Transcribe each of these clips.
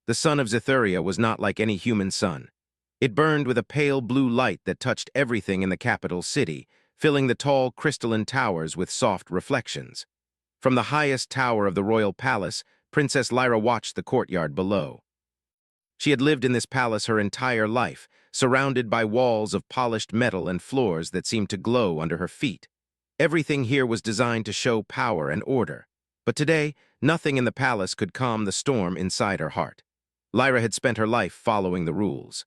The sun of Zithuria was not like any human sun. It burned with a pale blue light that touched everything in the capital city, filling the tall crystalline towers with soft reflections. From the highest tower of the royal palace, Princess Lyra watched the courtyard below. She had lived in this palace her entire life, surrounded by walls of polished metal and floors that seemed to glow under her feet. Everything here was designed to show power and order. But today, nothing in the palace could calm the storm inside her heart. Lyra had spent her life following the rules.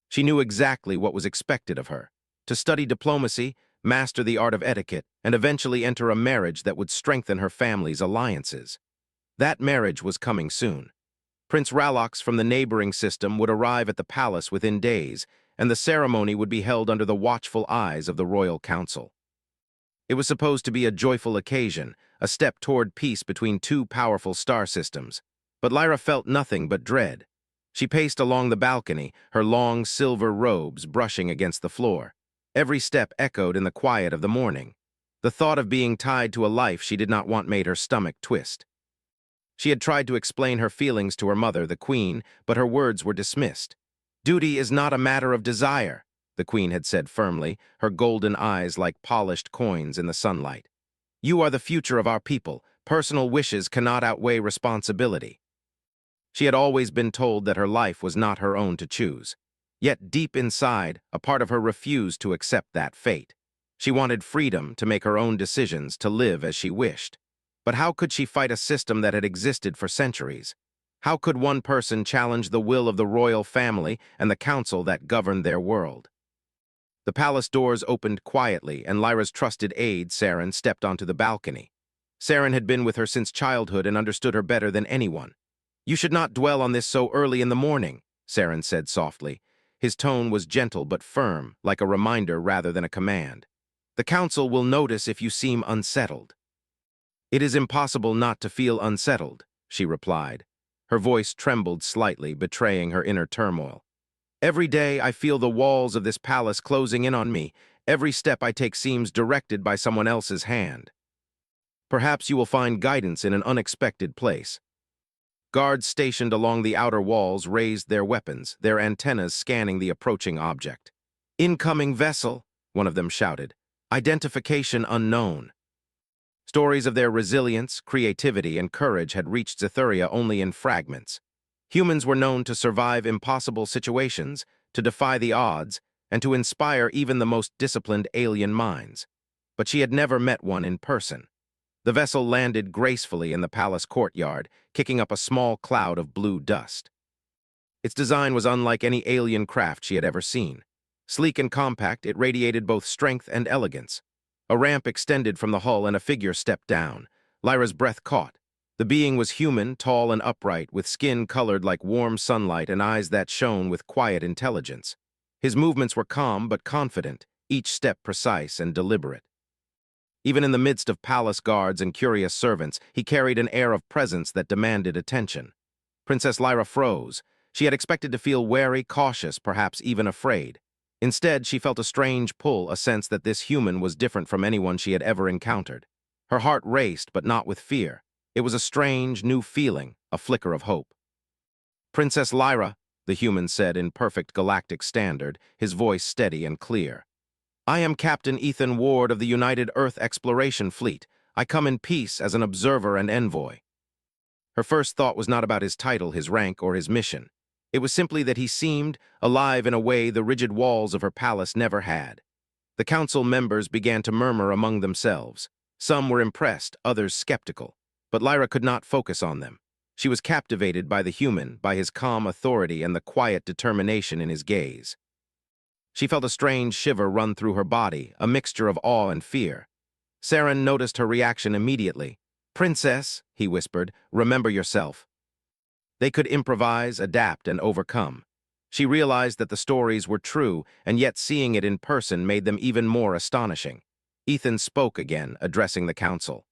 She knew exactly what was expected of her: to study diplomacy, master the art of etiquette, and eventually enter a marriage that would strengthen her family's alliances. That marriage was coming soon. Prince Ralox from the neighboring system would arrive at the palace within days, and the ceremony would be held under the watchful eyes of the royal council. It was supposed to be a joyful occasion, a step toward peace between two powerful star systems. But Lyra felt nothing but dread. She paced along the balcony, her long silver robes brushing against the floor. Every step echoed in the quiet of the morning. The thought of being tied to a life she did not want made her stomach twist. She had tried to explain her feelings to her mother, the queen, but her words were dismissed. "Duty is not a matter of desire," the queen had said firmly, her golden eyes like polished coins in the sunlight. "You are the future of our people. Personal wishes cannot outweigh responsibility." She had always been told that her life was not her own to choose. Yet deep inside, a part of her refused to accept that fate. She wanted freedom to make her own decisions, to live as she wished. But how could she fight a system that had existed for centuries? How could one person challenge the will of the royal family and the council that governed their world? The palace doors opened quietly, and Lyra's trusted aide, Saren, stepped onto the balcony. Saren had been with her since childhood and understood her better than anyone. "You should not dwell on this so early in the morning," Saren said softly. His tone was gentle but firm, like a reminder rather than a command. "The council will notice if you seem unsettled." "It is impossible not to feel unsettled," she replied. Her voice trembled slightly, betraying her inner turmoil. "Every day I feel the walls of this palace closing in on me. Every step I take seems directed by someone else's hand. Perhaps you will find guidance in an unexpected place." Guards stationed along the outer walls raised their weapons, their antennas scanning the approaching object. "Incoming vessel," one of them shouted. "Identification unknown." Stories of their resilience, creativity, and courage had reached Zithuria only in fragments. Humans were known to survive impossible situations, to defy the odds, and to inspire even the most disciplined alien minds. But she had never met one in person. The vessel landed gracefully in the palace courtyard, kicking up a small cloud of blue dust. Its design was unlike any alien craft she had ever seen. Sleek and compact, it radiated both strength and elegance. A ramp extended from the hull and a figure stepped down. Lyra's breath caught. The being was human, tall and upright, with skin colored like warm sunlight and eyes that shone with quiet intelligence. His movements were calm but confident, each step precise and deliberate. Even in the midst of palace guards and curious servants, he carried an air of presence that demanded attention. Princess Lyra froze. She had expected to feel wary, cautious, perhaps even afraid. Instead, she felt a strange pull, a sense that this human was different from anyone she had ever encountered. Her heart raced, but not with fear. It was a strange, new feeling, a flicker of hope. "Princess Lyra," the human said in perfect galactic standard, his voice steady and clear. "I am Captain Ethan Ward of the United Earth Exploration Fleet. I come in peace as an observer and envoy." Her first thought was not about his title, his rank, or his mission. It was simply that he seemed alive in a way the rigid walls of her palace never had. The council members began to murmur among themselves. Some were impressed, others skeptical. But Lyra could not focus on them. She was captivated by the human, by his calm authority and the quiet determination in his gaze. She felt a strange shiver run through her body, a mixture of awe and fear. Saren noticed her reaction immediately. "Princess," he whispered, "remember yourself." They could improvise, adapt, and overcome. She realized that the stories were true, and yet seeing it in person made them even more astonishing. Ethan spoke again, addressing the council.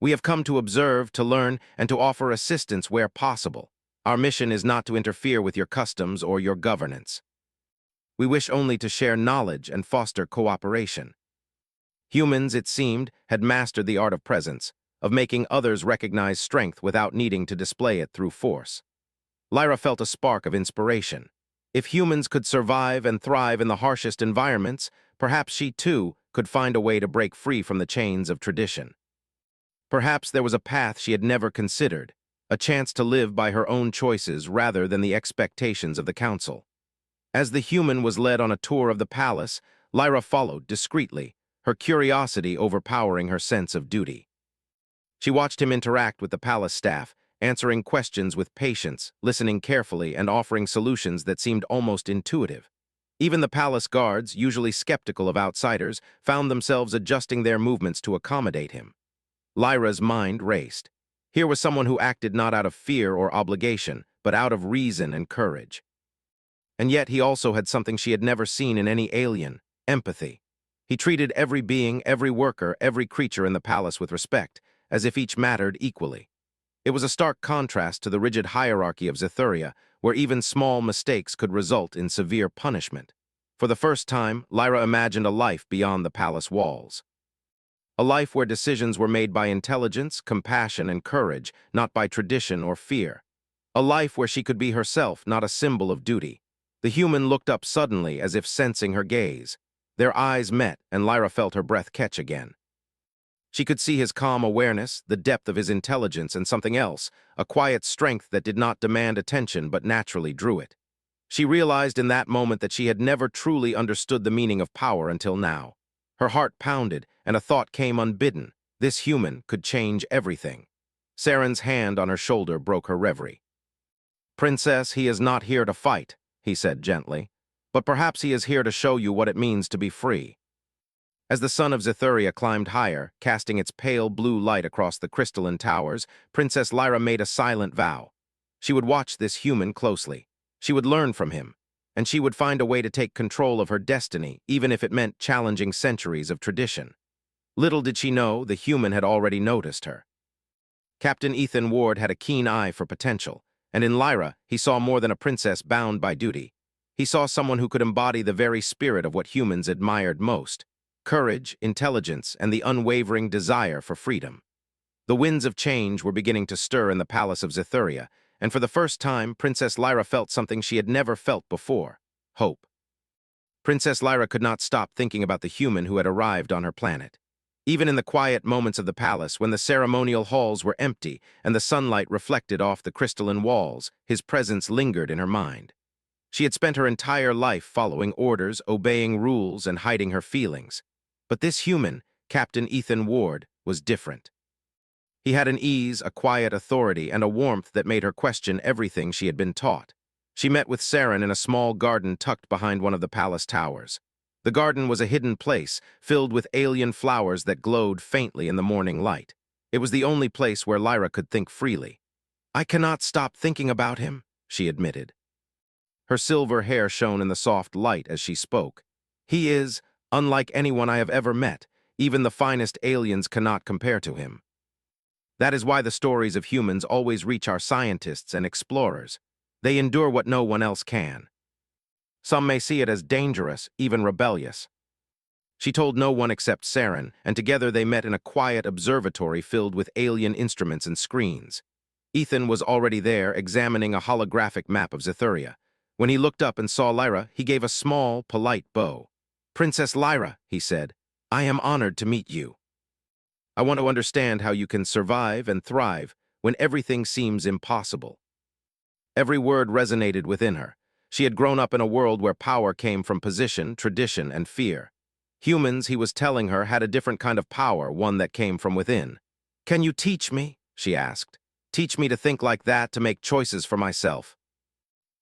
"We have come to observe, to learn, and to offer assistance where possible. Our mission is not to interfere with your customs or your governance. We wish only to share knowledge and foster cooperation." Humans, it seemed, had mastered the art of presence, of making others recognize strength without needing to display it through force. Lyra felt a spark of inspiration. If humans could survive and thrive in the harshest environments, perhaps she, too, could find a way to break free from the chains of tradition. Perhaps there was a path she had never considered, a chance to live by her own choices rather than the expectations of the council. As the human was led on a tour of the palace, Lyra followed discreetly, her curiosity overpowering her sense of duty. She watched him interact with the palace staff, answering questions with patience, listening carefully, and offering solutions that seemed almost intuitive. Even the palace guards, usually skeptical of outsiders, found themselves adjusting their movements to accommodate him. Lyra's mind raced. Here was someone who acted not out of fear or obligation, but out of reason and courage. And yet he also had something she had never seen in any alien: empathy. He treated every being, every worker, every creature in the palace with respect, as if each mattered equally. It was a stark contrast to the rigid hierarchy of Xithuria, where even small mistakes could result in severe punishment. For the first time, Lyra imagined a life beyond the palace walls. A life where decisions were made by intelligence, compassion, and courage, not by tradition or fear. A life where she could be herself, not a symbol of duty. The human looked up suddenly, as if sensing her gaze. Their eyes met, and Lyra felt her breath catch again. She could see his calm awareness, the depth of his intelligence, and something else, a quiet strength that did not demand attention but naturally drew it. She realized in that moment that she had never truly understood the meaning of power until now. Her heart pounded, and a thought came unbidden. This human could change everything. Saren's hand on her shoulder broke her reverie. "Princess, he is not here to fight," he said gently, "but perhaps he is here to show you what it means to be free." As the sun of Xithuria climbed higher, casting its pale blue light across the crystalline towers, Princess Lyra made a silent vow. She would watch this human closely. She would learn from him, and she would find a way to take control of her destiny, even if it meant challenging centuries of tradition. Little did she know, the human had already noticed her. Captain Ethan Ward had a keen eye for potential, and in Lyra, he saw more than a princess bound by duty. He saw someone who could embody the very spirit of what humans admired most: courage, intelligence, and the unwavering desire for freedom. The winds of change were beginning to stir in the palace of Xithuria, and for the first time, Princess Lyra felt something she had never felt before: hope. Princess Lyra could not stop thinking about the human who had arrived on her planet. Even in the quiet moments of the palace, when the ceremonial halls were empty and the sunlight reflected off the crystalline walls, his presence lingered in her mind. She had spent her entire life following orders, obeying rules, and hiding her feelings. But this human, Captain Ethan Ward, was different. He had an ease, a quiet authority, and a warmth that made her question everything she had been taught. She met with Saren in a small garden tucked behind one of the palace towers. The garden was a hidden place, filled with alien flowers that glowed faintly in the morning light. It was the only place where Lyra could think freely. "I cannot stop thinking about him," she admitted. Her silver hair shone in the soft light as she spoke. "He is unlike anyone I have ever met. Even the finest aliens cannot compare to him." That is why the stories of humans always reach our scientists and explorers. They endure what no one else can. Some may see it as dangerous, even rebellious. She told no one except Saren, and together they met in a quiet observatory filled with alien instruments and screens. Ethan was already there, examining a holographic map of Xithuria. When he looked up and saw Lyra, he gave a small, polite bow. "Princess Lyra," he said, "I am honored to meet you. I want to understand how you can survive and thrive when everything seems impossible." Every word resonated within her. She had grown up in a world where power came from position, tradition, and fear. Humans, he was telling her, had a different kind of power, one that came from within. "Can you teach me?" she asked. "Teach me to think like that, to make choices for myself."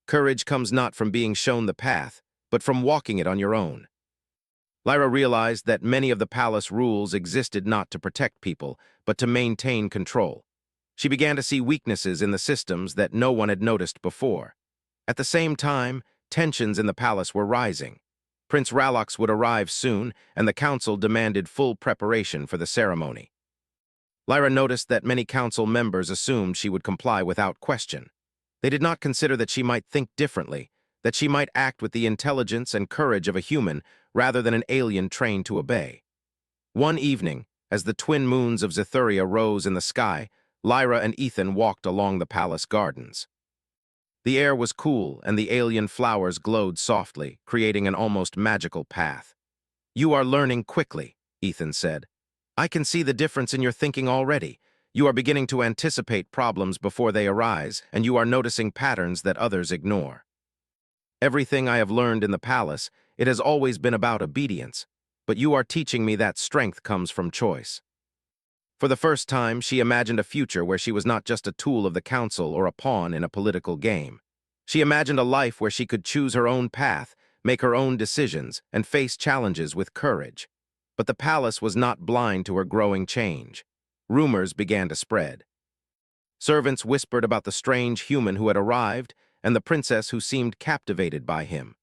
Courage comes not from being shown the path, but from walking it on your own. Lyra realized that many of the palace rules existed not to protect people, but to maintain control. She began to see weaknesses in the systems that no one had noticed before. At the same time, tensions in the palace were rising. Prince Ralox would arrive soon, and the council demanded full preparation for the ceremony. Lyra noticed that many council members assumed she would comply without question. They did not consider that she might think differently, that she might act with the intelligence and courage of a human rather than an alien trained to obey. One evening, as the twin moons of Xithuria rose in the sky, Lyra and Ethan walked along the palace gardens. The air was cool, and the alien flowers glowed softly, creating an almost magical path. "You are learning quickly," Ethan said. "I can see the difference in your thinking already. You are beginning to anticipate problems before they arise, and you are noticing patterns that others ignore. Everything I have learned in the palace, it has always been about obedience, but you are teaching me that strength comes from choice." For the first time, she imagined a future where she was not just a tool of the council or a pawn in a political game. She imagined a life where she could choose her own path, make her own decisions, and face challenges with courage. But the palace was not blind to her growing change. Rumors began to spread. Servants whispered about the strange human who had arrived and the princess who seemed captivated by him.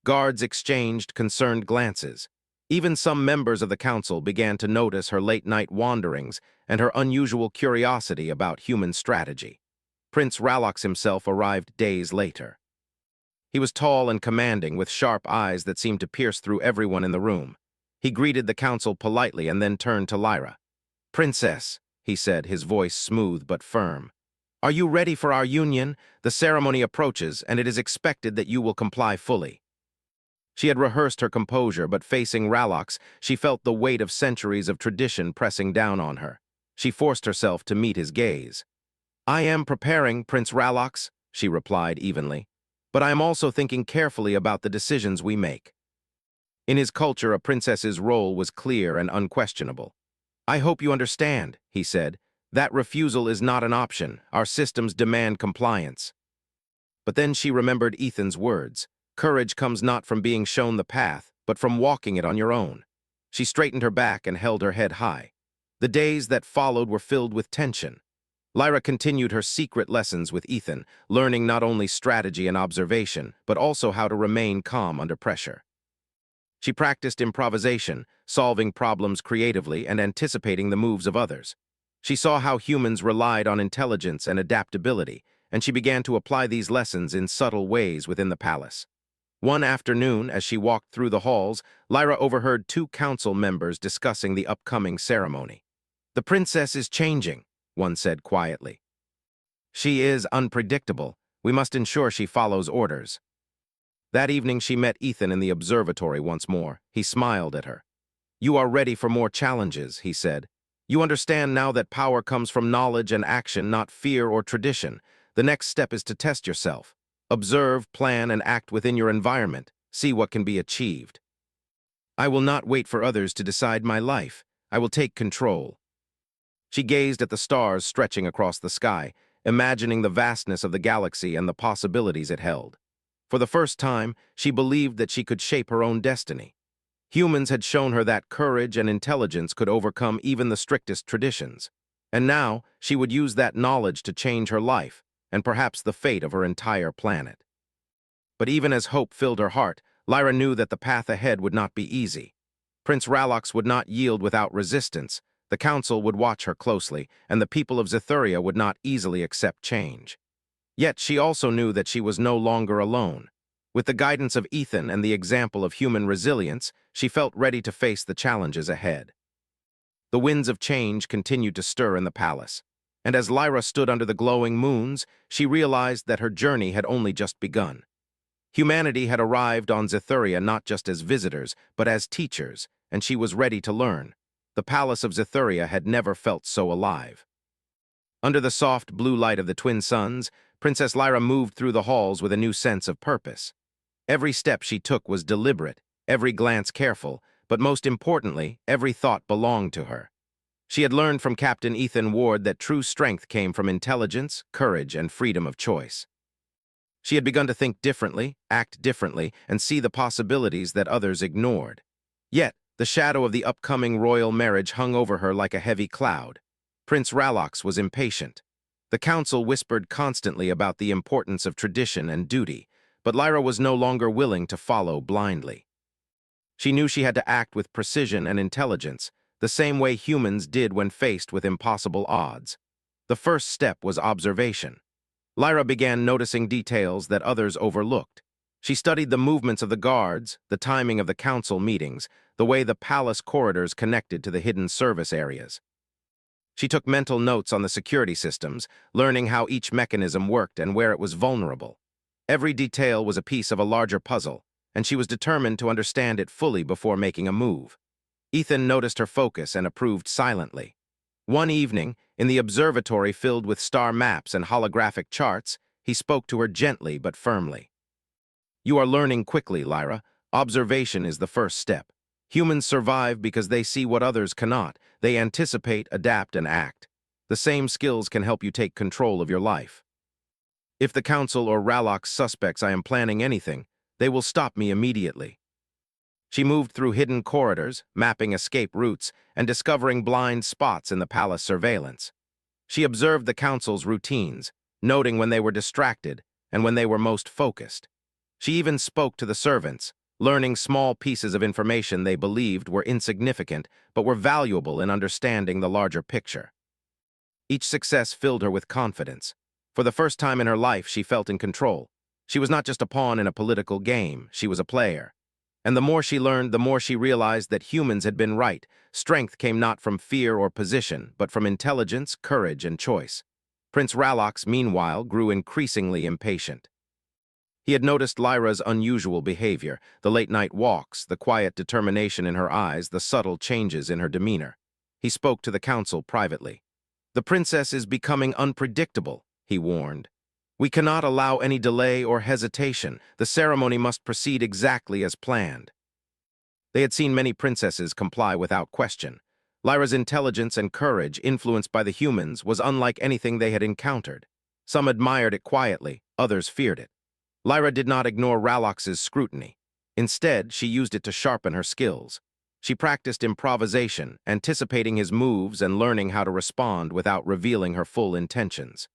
Guards exchanged concerned glances. Even some members of the council began to notice her late-night wanderings and her unusual curiosity about human strategy. Prince Ralox himself arrived days later. He was tall and commanding, with sharp eyes that seemed to pierce through everyone in the room. He greeted the council politely and then turned to Lyra. "Princess," he said, his voice smooth but firm, "are you ready for our union? The ceremony approaches, and it is expected that you will comply fully." She had rehearsed her composure, but facing Ralox, she felt the weight of centuries of tradition pressing down on her. She forced herself to meet his gaze. "I am preparing, Prince Ralox," she replied evenly, "but I am also thinking carefully about the decisions we make." In his culture, a princess's role was clear and unquestionable. "I hope you understand," he said. "That refusal is not an option. Our systems demand compliance." But then she remembered Ethan's words. Courage comes not from being shown the path, but from walking it on your own. She straightened her back and held her head high. The days that followed were filled with tension. Lyra continued her secret lessons with Ethan, learning not only strategy and observation, but also how to remain calm under pressure. She practiced improvisation, solving problems creatively and anticipating the moves of others. She saw how humans relied on intelligence and adaptability, and she began to apply these lessons in subtle ways within the palace. One afternoon, as she walked through the halls, Lyra overheard two council members discussing the upcoming ceremony. "The princess is changing," one said quietly. "She is unpredictable. We must ensure she follows orders." That evening she met Ethan in the observatory once more. He smiled at her. "You are ready for more challenges," he said. "You understand now that power comes from knowledge and action, not fear or tradition. The next step is to test yourself. Observe, plan, and act within your environment. See what can be achieved." "I will not wait for others to decide my life. I will take control." She gazed at the stars stretching across the sky, imagining the vastness of the galaxy and the possibilities it held. For the first time, she believed that she could shape her own destiny. Humans had shown her that courage and intelligence could overcome even the strictest traditions. And now, she would use that knowledge to change her life, and perhaps the fate of her entire planet. But even as hope filled her heart, Lyra knew that the path ahead would not be easy. Prince Ralox would not yield without resistance, the council would watch her closely, and the people of Zithuria would not easily accept change. Yet she also knew that she was no longer alone. With the guidance of Ethan and the example of human resilience, she felt ready to face the challenges ahead. The winds of change continued to stir in the palace, and as Lyra stood under the glowing moons, she realized that her journey had only just begun. Humanity had arrived on Zithuria not just as visitors, but as teachers, and she was ready to learn. The palace of Zithuria had never felt so alive. Under the soft blue light of the twin suns, Princess Lyra moved through the halls with a new sense of purpose. Every step she took was deliberate, every glance careful, but most importantly, every thought belonged to her. She had learned from Captain Ethan Ward that true strength came from intelligence, courage, and freedom of choice. She had begun to think differently, act differently, and see the possibilities that others ignored. Yet, the shadow of the upcoming royal marriage hung over her like a heavy cloud. Prince Ralox was impatient. The council whispered constantly about the importance of tradition and duty, but Lyra was no longer willing to follow blindly. She knew she had to act with precision and intelligence, the same way humans did when faced with impossible odds. The first step was observation. Lyra began noticing details that others overlooked. She studied the movements of the guards, the timing of the council meetings, the way the palace corridors connected to the hidden service areas. She took mental notes on the security systems, learning how each mechanism worked and where it was vulnerable. Every detail was a piece of a larger puzzle, and she was determined to understand it fully before making a move. Ethan noticed her focus and approved silently. One evening, in the observatory filled with star maps and holographic charts, he spoke to her gently but firmly. "You are learning quickly, Lyra. Observation is the first step. Humans survive because they see what others cannot. They anticipate, adapt, and act. The same skills can help you take control of your life. If the Council or Ralox suspects I am planning anything, they will stop me immediately." She moved through hidden corridors, mapping escape routes, and discovering blind spots in the palace surveillance. She observed the Council's routines, noting when they were distracted and when they were most focused. She even spoke to the servants, learning small pieces of information they believed were insignificant but were valuable in understanding the larger picture. Each success filled her with confidence. For the first time in her life, she felt in control. She was not just a pawn in a political game, she was a player. And the more she learned, the more she realized that humans had been right. Strength came not from fear or position, but from intelligence, courage, and choice. Prince Ralox, meanwhile, grew increasingly impatient. He had noticed Lyra's unusual behavior, the late-night walks, the quiet determination in her eyes, the subtle changes in her demeanor. He spoke to the council privately. "The princess is becoming unpredictable," he warned. "We cannot allow any delay or hesitation. The ceremony must proceed exactly as planned." They had seen many princesses comply without question. Lyra's intelligence and courage, influenced by the humans, was unlike anything they had encountered. Some admired it quietly, others feared it. Lyra did not ignore Ralox's scrutiny. Instead, she used it to sharpen her skills. She practiced improvisation, anticipating his moves and learning how to respond without revealing her full intentions.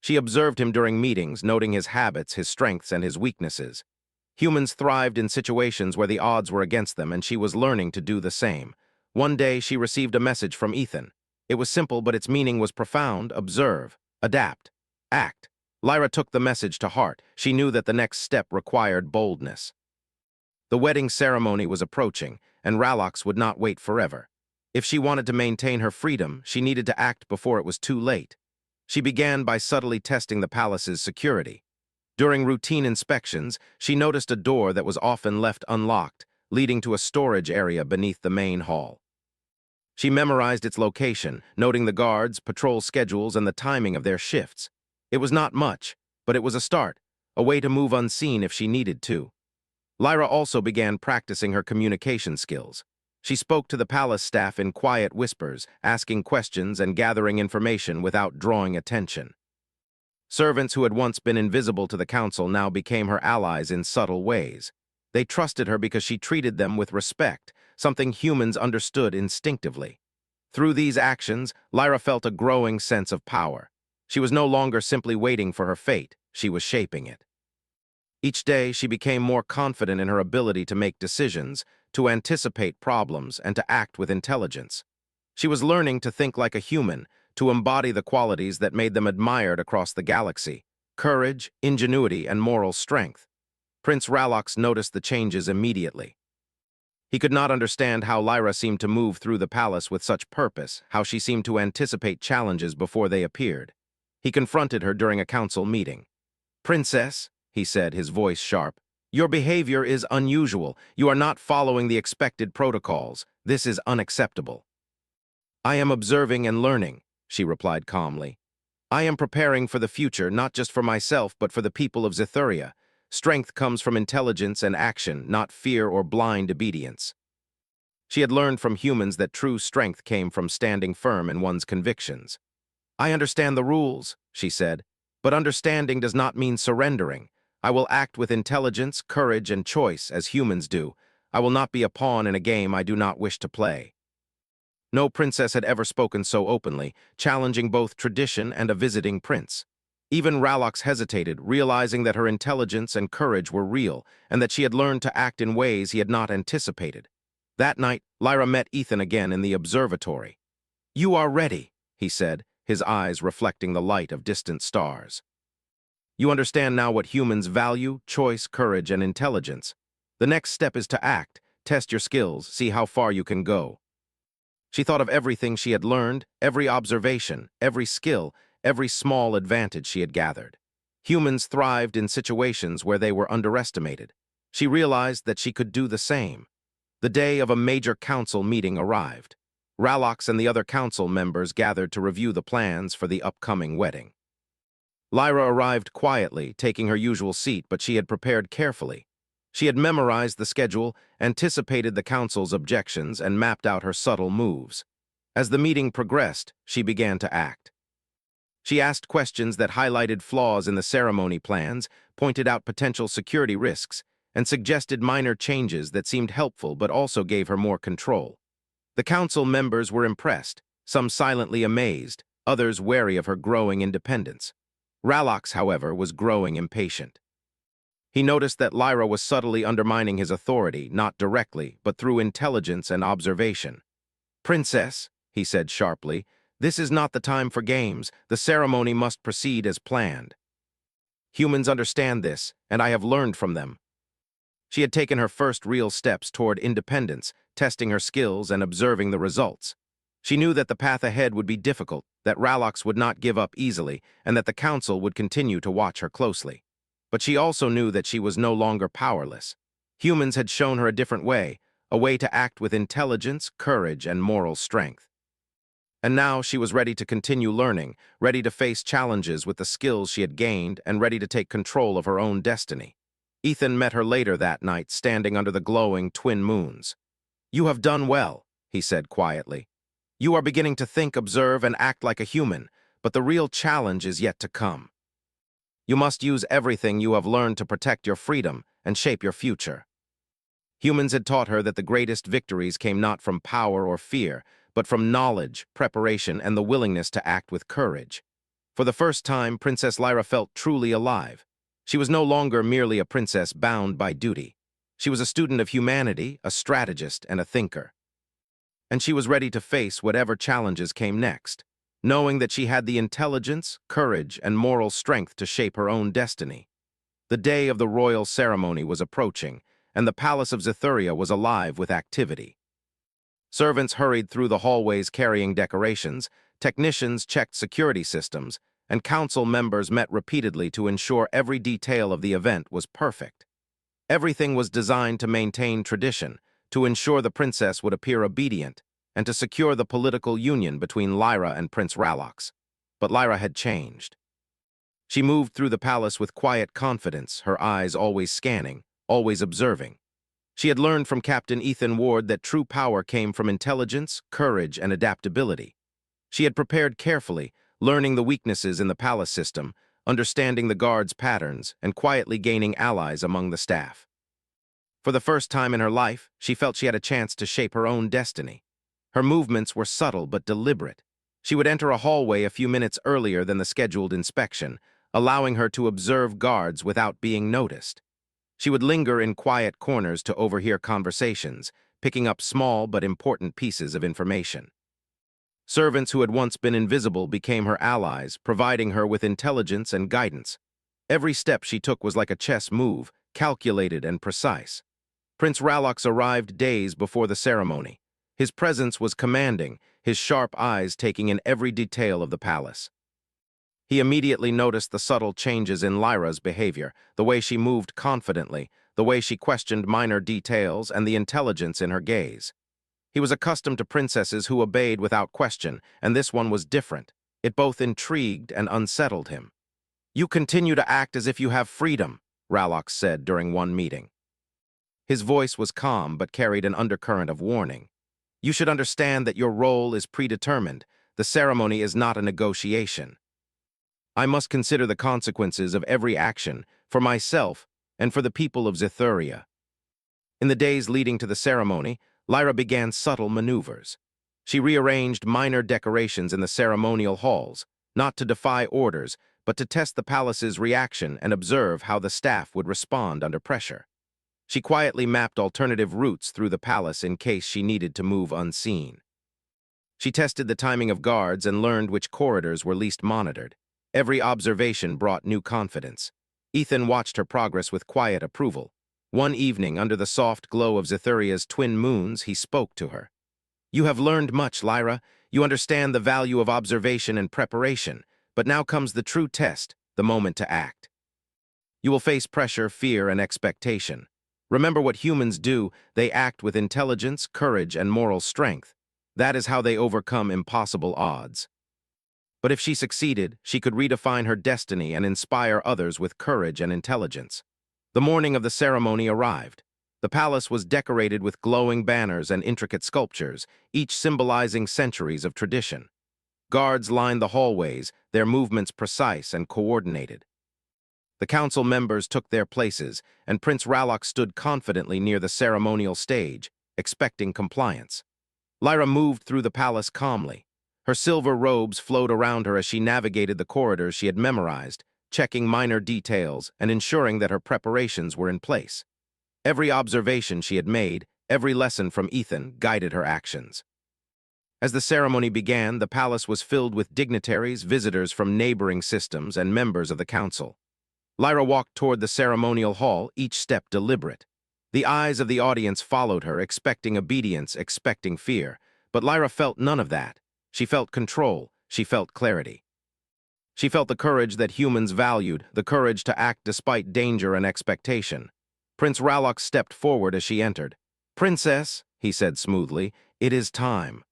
She observed him during meetings, noting his habits, his strengths, and his weaknesses. Humans thrived in situations where the odds were against them, and she was learning to do the same. One day, she received a message from Ethan. It was simple, but its meaning was profound. Observe, adapt, act. Lyra took the message to heart. She knew that the next step required boldness. The wedding ceremony was approaching, and Ralox would not wait forever. If she wanted to maintain her freedom, she needed to act before it was too late. She began by subtly testing the palace's security. During routine inspections, she noticed a door that was often left unlocked, leading to a storage area beneath the main hall. She memorized its location, noting the guards, patrol schedules, and the timing of their shifts. It was not much, but it was a start, a way to move unseen if she needed to. Lyra also began practicing her communication skills. She spoke to the palace staff in quiet whispers, asking questions and gathering information without drawing attention. Servants who had once been invisible to the council now became her allies in subtle ways. They trusted her because she treated them with respect, something humans understood instinctively. Through these actions, Lyra felt a growing sense of power. She was no longer simply waiting for her fate, she was shaping it. Each day, she became more confident in her ability to make decisions, to anticipate problems, and to act with intelligence. She was learning to think like a human, to embody the qualities that made them admired across the galaxy: courage, ingenuity, and moral strength. Prince Ralox noticed the changes immediately. He could not understand how Lyra seemed to move through the palace with such purpose, how she seemed to anticipate challenges before they appeared. He confronted her during a council meeting. "Princess," he said, his voice sharp, "your behavior is unusual. You are not following the expected protocols. This is unacceptable." "I am observing and learning," she replied calmly. "I am preparing for the future, not just for myself, but for the people of Zithuria. Strength comes from intelligence and action, not fear or blind obedience." She had learned from humans that true strength came from standing firm in one's convictions. "I understand the rules," she said, "but understanding does not mean surrendering. I will act with intelligence, courage, and choice, as humans do. I will not be a pawn in a game I do not wish to play." No princess had ever spoken so openly, challenging both tradition and a visiting prince. Even Ralox hesitated, realizing that her intelligence and courage were real, and that she had learned to act in ways he had not anticipated. That night, Lyra met Ethan again in the observatory. "You are ready," he said, his eyes reflecting the light of distant stars. "You understand now what humans value: choice, courage, and intelligence. The next step is to act, test your skills, see how far you can go." She thought of everything she had learned, every observation, every skill, every small advantage she had gathered. Humans thrived in situations where they were underestimated. She realized that she could do the same. The day of a major council meeting arrived. Ralox and the other council members gathered to review the plans for the upcoming wedding. Lyra arrived quietly, taking her usual seat, but she had prepared carefully. She had memorized the schedule, anticipated the council's objections, and mapped out her subtle moves. As the meeting progressed, she began to act. She asked questions that highlighted flaws in the ceremony plans, pointed out potential security risks, and suggested minor changes that seemed helpful but also gave her more control. The council members were impressed, some silently amazed, others wary of her growing independence. Ralox, however, was growing impatient. He noticed that Lyra was subtly undermining his authority, not directly, but through intelligence and observation. "Princess," he said sharply, "this is not the time for games. The ceremony must proceed as planned. Humans understand this, and I have learned from them." She had taken her first real steps toward independence, testing her skills and observing the results. She knew that the path ahead would be difficult, that Ralox would not give up easily, and that the council would continue to watch her closely. But she also knew that she was no longer powerless. Humans had shown her a different way, a way to act with intelligence, courage, and moral strength. And now she was ready to continue learning, ready to face challenges with the skills she had gained, and ready to take control of her own destiny. Ethan met her later that night, standing under the glowing twin moons. "You have done well," he said quietly. "You are beginning to think, observe, and act like a human, but the real challenge is yet to come. You must use everything you have learned to protect your freedom and shape your future." Humans had taught her that the greatest victories came not from power or fear, but from knowledge, preparation, and the willingness to act with courage. For the first time, Princess Lyra felt truly alive. She was no longer merely a princess bound by duty. She was a student of humanity, a strategist, and a thinker. And she was ready to face whatever challenges came next, knowing that she had the intelligence, courage, and moral strength to shape her own destiny. The day of the royal ceremony was approaching, and the palace of Zithuria was alive with activity. Servants hurried through the hallways carrying decorations, technicians checked security systems, and council members met repeatedly to ensure every detail of the event was perfect. Everything was designed to maintain tradition, to ensure the princess would appear obedient, and to secure the political union between Lyra and Prince Ralox. But Lyra had changed. She moved through the palace with quiet confidence, her eyes always scanning, always observing. She had learned from Captain Ethan Ward that true power came from intelligence, courage, and adaptability. She had prepared carefully, learning the weaknesses in the palace system, understanding the guards' patterns, and quietly gaining allies among the staff. For the first time in her life, she felt she had a chance to shape her own destiny. Her movements were subtle but deliberate. She would enter a hallway a few minutes earlier than the scheduled inspection, allowing her to observe guards without being noticed. She would linger in quiet corners to overhear conversations, picking up small but important pieces of information. Servants who had once been invisible became her allies, providing her with intelligence and guidance. Every step she took was like a chess move, calculated and precise. Prince Ralox arrived days before the ceremony. His presence was commanding, his sharp eyes taking in every detail of the palace. He immediately noticed the subtle changes in Lyra's behavior, the way she moved confidently, the way she questioned minor details, and the intelligence in her gaze. He was accustomed to princesses who obeyed without question, and this one was different. It both intrigued and unsettled him. "You continue to act as if you have freedom," Ralox said during one meeting. His voice was calm but carried an undercurrent of warning. "You should understand that your role is predetermined. The ceremony is not a negotiation. I must consider the consequences of every action, for myself and for the people of Zithuria." In the days leading to the ceremony, Lyra began subtle maneuvers. She rearranged minor decorations in the ceremonial halls, not to defy orders, but to test the palace's reaction and observe how the staff would respond under pressure. She quietly mapped alternative routes through the palace in case she needed to move unseen. She tested the timing of guards and learned which corridors were least monitored. Every observation brought new confidence. Ethan watched her progress with quiet approval. One evening, under the soft glow of Zithuria's twin moons, he spoke to her. You have learned much, Lyra. You understand the value of observation and preparation, but now comes the true test, the moment to act. You will face pressure, fear, and expectation. Remember what humans do, they act with intelligence, courage, and moral strength. That is how they overcome impossible odds. But if she succeeded, she could redefine her destiny and inspire others with courage and intelligence. The morning of the ceremony arrived. The palace was decorated with glowing banners and intricate sculptures, each symbolizing centuries of tradition. Guards lined the hallways, their movements precise and coordinated. The council members took their places, and Prince Rallock stood confidently near the ceremonial stage, expecting compliance. Lyra moved through the palace calmly. Her silver robes flowed around her as she navigated the corridors she had memorized, checking minor details and ensuring that her preparations were in place. Every observation she had made, every lesson from Ethan, guided her actions. As the ceremony began, the palace was filled with dignitaries, visitors from neighboring systems, and members of the council. Lyra walked toward the ceremonial hall, each step deliberate. The eyes of the audience followed her, expecting obedience, expecting fear. But Lyra felt none of that. She felt control. She felt clarity. She felt the courage that humans valued, the courage to act despite danger and expectation. Prince Rallock stepped forward as she entered. "Princess," he said smoothly, "it is time."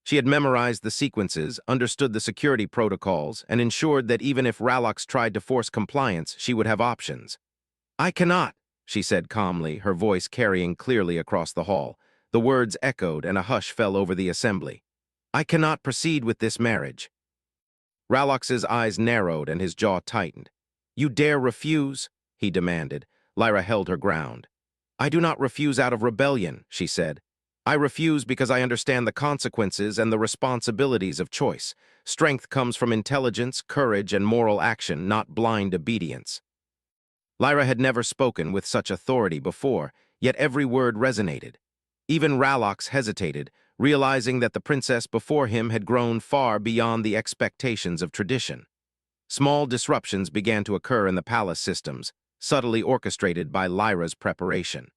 She had memorized the sequences, understood the security protocols, and ensured that even if Rallox tried to force compliance, she would have options. "I cannot," she said calmly, her voice carrying clearly across the hall. The words echoed, and a hush fell over the assembly. "I cannot proceed with this marriage." Rallox's eyes narrowed and his jaw tightened. "You dare refuse?" he demanded. Lyra held her ground. "I do not refuse out of rebellion," she said. "I refuse because I understand the consequences and the responsibilities of choice. Strength comes from intelligence, courage, and moral action, not blind obedience." Lyra had never spoken with such authority before, yet every word resonated. Even Rallox hesitated, realizing that the princess before him had grown far beyond the expectations of tradition. Small disruptions began to occur in the palace systems, subtly orchestrated by Lyra's preparation.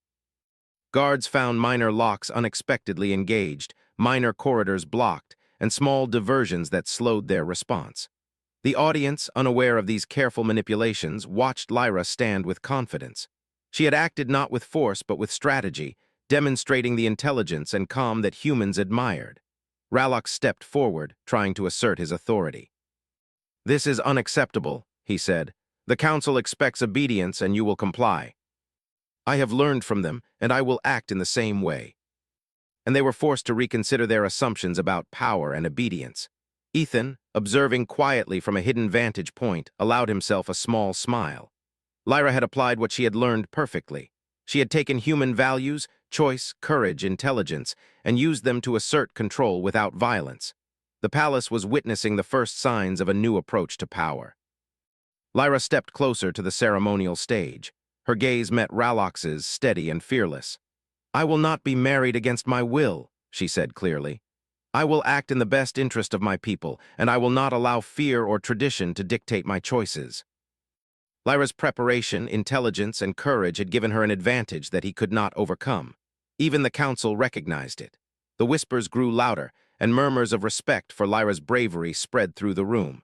Guards found minor locks unexpectedly engaged, minor corridors blocked, and small diversions that slowed their response. The audience, unaware of these careful manipulations, watched Lyra stand with confidence. She had acted not with force but with strategy, demonstrating the intelligence and calm that humans admired. Rallock stepped forward, trying to assert his authority. "This is unacceptable," he said. "The council expects obedience and you will comply. I have learned from them, and I will act in the same way." And they were forced to reconsider their assumptions about power and obedience. Ethan, observing quietly from a hidden vantage point, allowed himself a small smile. Lyra had applied what she had learned perfectly. She had taken human values, choice, courage, intelligence, and used them to assert control without violence. The palace was witnessing the first signs of a new approach to power. Lyra stepped closer to the ceremonial stage. Her gaze met Rallox's, steady and fearless. "I will not be married against my will," she said clearly. "I will act in the best interest of my people, and I will not allow fear or tradition to dictate my choices." Lyra's preparation, intelligence, and courage had given her an advantage that he could not overcome. Even the council recognized it. The whispers grew louder, and murmurs of respect for Lyra's bravery spread through the room.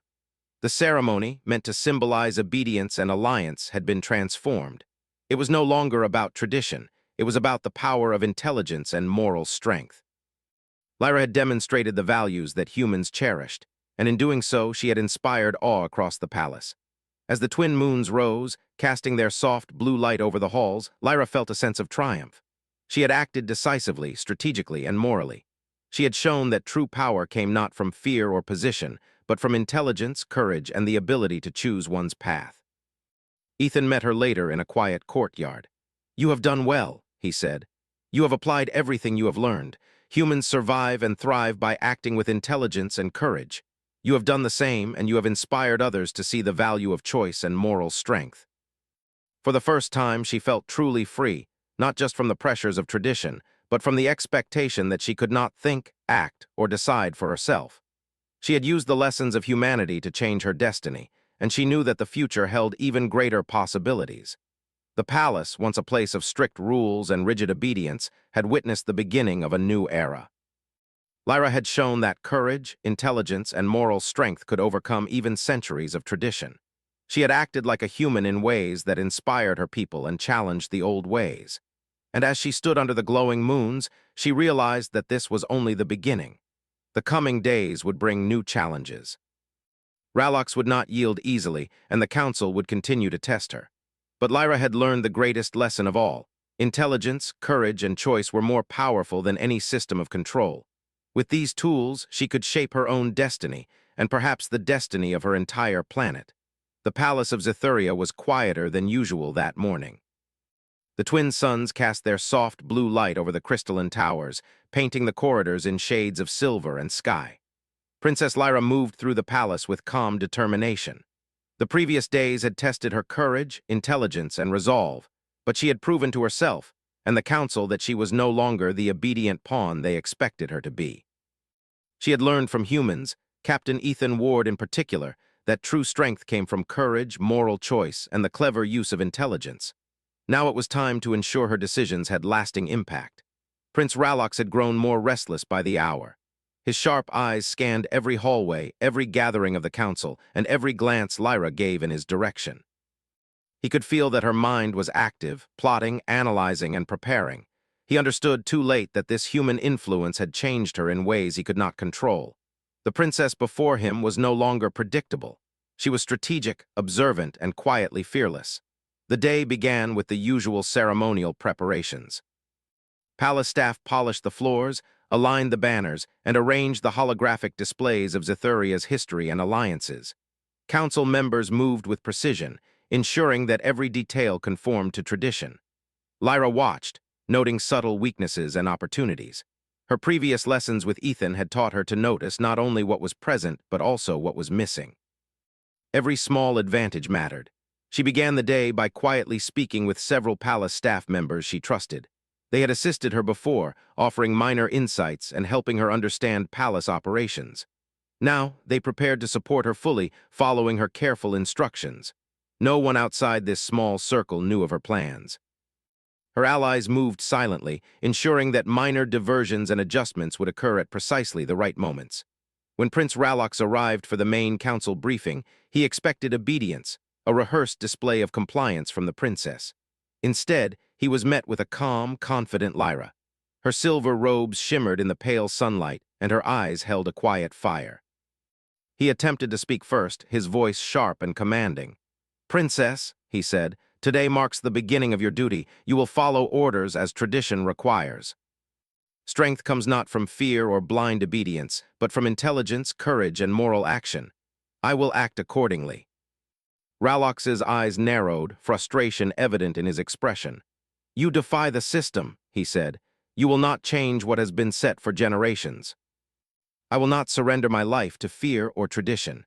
The ceremony, meant to symbolize obedience and alliance, had been transformed. It was no longer about tradition. It was about the power of intelligence and moral strength. Lyra had demonstrated the values that humans cherished, and in doing so, she had inspired awe across the palace. As the twin moons rose, casting their soft blue light over the halls, Lyra felt a sense of triumph. She had acted decisively, strategically, and morally. She had shown that true power came not from fear or position, but from intelligence, courage, and the ability to choose one's path. Ethan met her later in a quiet courtyard. "You have done well," he said. "You have applied everything you have learned. Humans survive and thrive by acting with intelligence and courage. You have done the same, and you have inspired others to see the value of choice and moral strength." For the first time, she felt truly free, not just from the pressures of tradition, but from the expectation that she could not think, act, or decide for herself. She had used the lessons of humanity to change her destiny, and she knew that the future held even greater possibilities. The palace, once a place of strict rules and rigid obedience, had witnessed the beginning of a new era. Lyra had shown that courage, intelligence, and moral strength could overcome even centuries of tradition. She had acted like a human in ways that inspired her people and challenged the old ways. And as she stood under the glowing moons, she realized that this was only the beginning. The coming days would bring new challenges. Ralox would not yield easily, and the council would continue to test her. But Lyra had learned the greatest lesson of all. Intelligence, courage, and choice were more powerful than any system of control. With these tools, she could shape her own destiny, and perhaps the destiny of her entire planet. The palace of Zithuria was quieter than usual that morning. The twin suns cast their soft blue light over the crystalline towers, painting the corridors in shades of silver and sky. Princess Lyra moved through the palace with calm determination. The previous days had tested her courage, intelligence, and resolve, but she had proven to herself and the council that she was no longer the obedient pawn they expected her to be. She had learned from humans, Captain Ethan Ward in particular, that true strength came from courage, moral choice, and the clever use of intelligence. Now it was time to ensure her decisions had lasting impact. Prince Ralox had grown more restless by the hour. His sharp eyes scanned every hallway, every gathering of the council, and every glance Lyra gave in his direction. He could feel that her mind was active, plotting, analyzing, and preparing. He understood too late that this human influence had changed her in ways he could not control. The princess before him was no longer predictable. She was strategic, observant, and quietly fearless. The day began with the usual ceremonial preparations. Palace staff polished the floors, aligned the banners, and arranged the holographic displays of Zithuria's history and alliances. Council members moved with precision, ensuring that every detail conformed to tradition. Lyra watched, noting subtle weaknesses and opportunities. Her previous lessons with Ethan had taught her to notice not only what was present, but also what was missing. Every small advantage mattered. She began the day by quietly speaking with several palace staff members she trusted. They had assisted her before, offering minor insights and helping her understand palace operations. Now, they prepared to support her fully, following her careful instructions. No one outside this small circle knew of her plans. Her allies moved silently, ensuring that minor diversions and adjustments would occur at precisely the right moments. When Prince Ralox arrived for the main council briefing, he expected obedience, a rehearsed display of compliance from the princess. Instead, he was met with a calm, confident Lyra. Her silver robes shimmered in the pale sunlight, and her eyes held a quiet fire. He attempted to speak first, his voice sharp and commanding. "Princess," he said, "today marks the beginning of your duty. You will follow orders as tradition requires. Strength comes not from fear or blind obedience, but from intelligence, courage, and moral action. I will act accordingly." Ralox's eyes narrowed, frustration evident in his expression. "You defy the system," he said. "You will not change what has been set for generations." "I will not surrender my life to fear or tradition."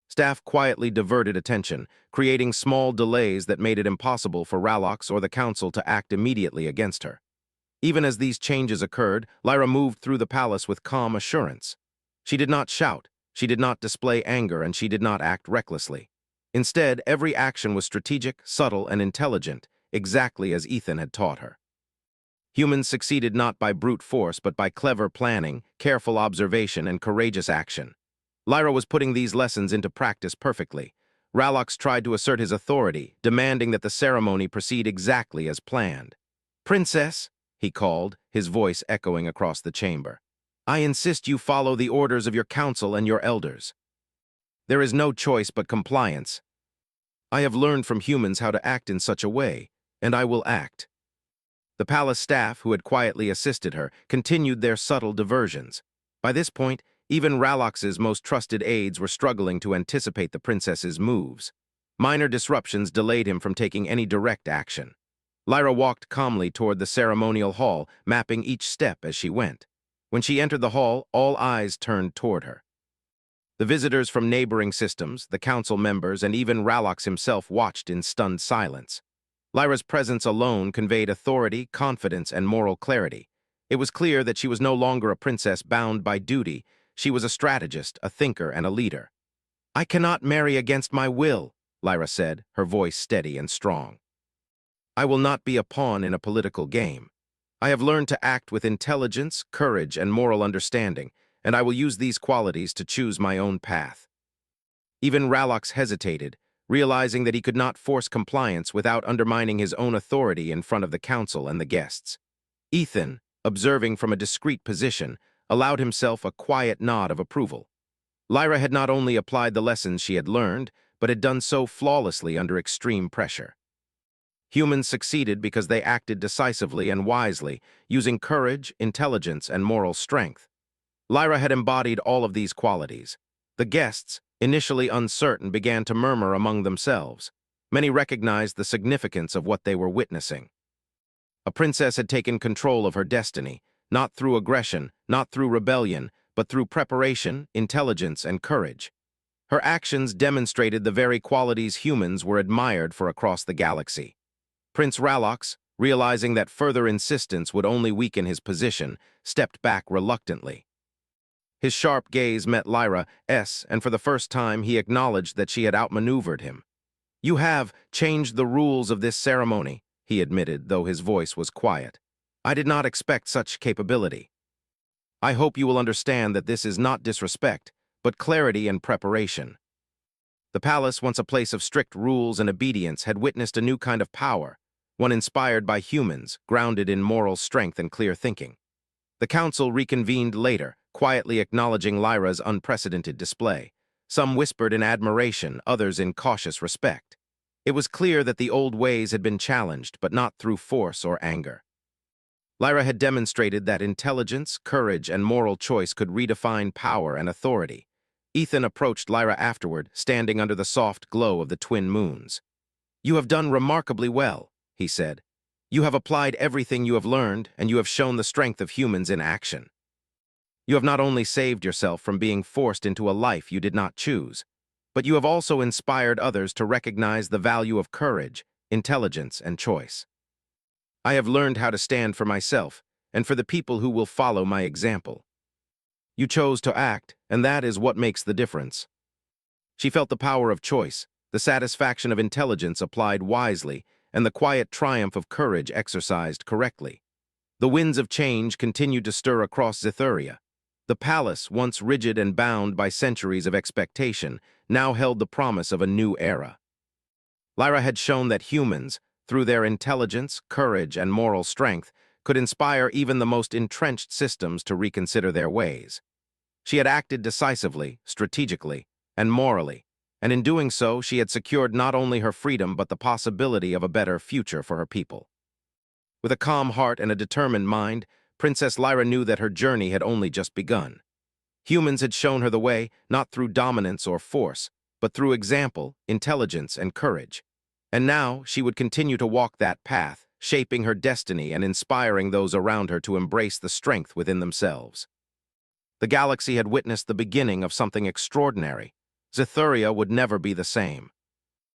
Staff quietly diverted attention, creating small delays that made it impossible for Ralox or the council to act immediately against her. Even as these changes occurred, Lyra moved through the palace with calm assurance. She did not shout, she did not display anger, and she did not act recklessly. Instead, every action was strategic, subtle, and intelligent, exactly as Ethan had taught her. Humans succeeded not by brute force, but by clever planning, careful observation, and courageous action. Lyra was putting these lessons into practice perfectly. Ralox tried to assert his authority, demanding that the ceremony proceed exactly as planned. "Princess," he called, his voice echoing across the chamber, "I insist you follow the orders of your council and your elders. There is no choice but compliance. I have learned from humans how to act in such a way, and I will act." The palace staff, who had quietly assisted her, continued their subtle diversions. By this point, even Ralox's most trusted aides were struggling to anticipate the princess's moves. Minor disruptions delayed him from taking any direct action. Lyra walked calmly toward the ceremonial hall, mapping each step as she went. When she entered the hall, all eyes turned toward her. The visitors from neighboring systems, the council members, and even Ralox himself watched in stunned silence. Lyra's presence alone conveyed authority, confidence, and moral clarity. It was clear that she was no longer a princess bound by duty. She was a strategist, a thinker, and a leader. "I cannot marry against my will," Lyra said, her voice steady and strong. "I will not be a pawn in a political game. I have learned to act with intelligence, courage, and moral understanding, and I will use these qualities to choose my own path. Even Ralox hesitated, realizing that he could not force compliance without undermining his own authority in front of the council and the guests. Ethan, observing from a discreet position, allowed himself a quiet nod of approval. Lyra had not only applied the lessons she had learned, but had done so flawlessly under extreme pressure. Humans succeeded because they acted decisively and wisely, using courage, intelligence, and moral strength. Lyra had embodied all of these qualities. The guests, initially uncertain, began to murmur among themselves. Many recognized the significance of what they were witnessing. A princess had taken control of her destiny, not through aggression, not through rebellion, but through preparation, intelligence, and courage. Her actions demonstrated the very qualities humans were admired for across the galaxy. Prince Ralox, realizing that further insistence would only weaken his position, stepped back reluctantly. His sharp gaze met Lyra's, and for the first time he acknowledged that she had outmaneuvered him. "You have changed the rules of this ceremony," he admitted, though his voice was quiet. "I did not expect such capability. I hope you will understand that this is not disrespect, but clarity and preparation." The palace, once a place of strict rules and obedience, had witnessed a new kind of power, one inspired by humans, grounded in moral strength and clear thinking. The council reconvened later, quietly acknowledging Lyra's unprecedented display. Some whispered in admiration, others in cautious respect. It was clear that the old ways had been challenged, but not through force or anger. Lyra had demonstrated that intelligence, courage, and moral choice could redefine power and authority. Ethan approached Lyra afterward, standing under the soft glow of the twin moons. "You have done remarkably well," he said. "You have applied everything you have learned, and you have shown the strength of humans in action. You have not only saved yourself from being forced into a life you did not choose, but you have also inspired others to recognize the value of courage, intelligence, and choice. I have learned how to stand for myself and for the people who will follow my example. You chose to act, and that is what makes the difference." She felt the power of choice, the satisfaction of intelligence applied wisely, and the quiet triumph of courage exercised correctly. The winds of change continued to stir across Zithuria. The palace, once rigid and bound by centuries of expectation, now held the promise of a new era. Lyra had shown that humans, through their intelligence, courage, and moral strength, could inspire even the most entrenched systems to reconsider their ways. She had acted decisively, strategically, and morally, and in doing so, she had secured not only her freedom but the possibility of a better future for her people. With a calm heart and a determined mind, Princess Lyra knew that her journey had only just begun. Humans had shown her the way, not through dominance or force, but through example, intelligence, and courage. And now she would continue to walk that path, shaping her destiny and inspiring those around her to embrace the strength within themselves. The galaxy had witnessed the beginning of something extraordinary. Zithuria would never be the same.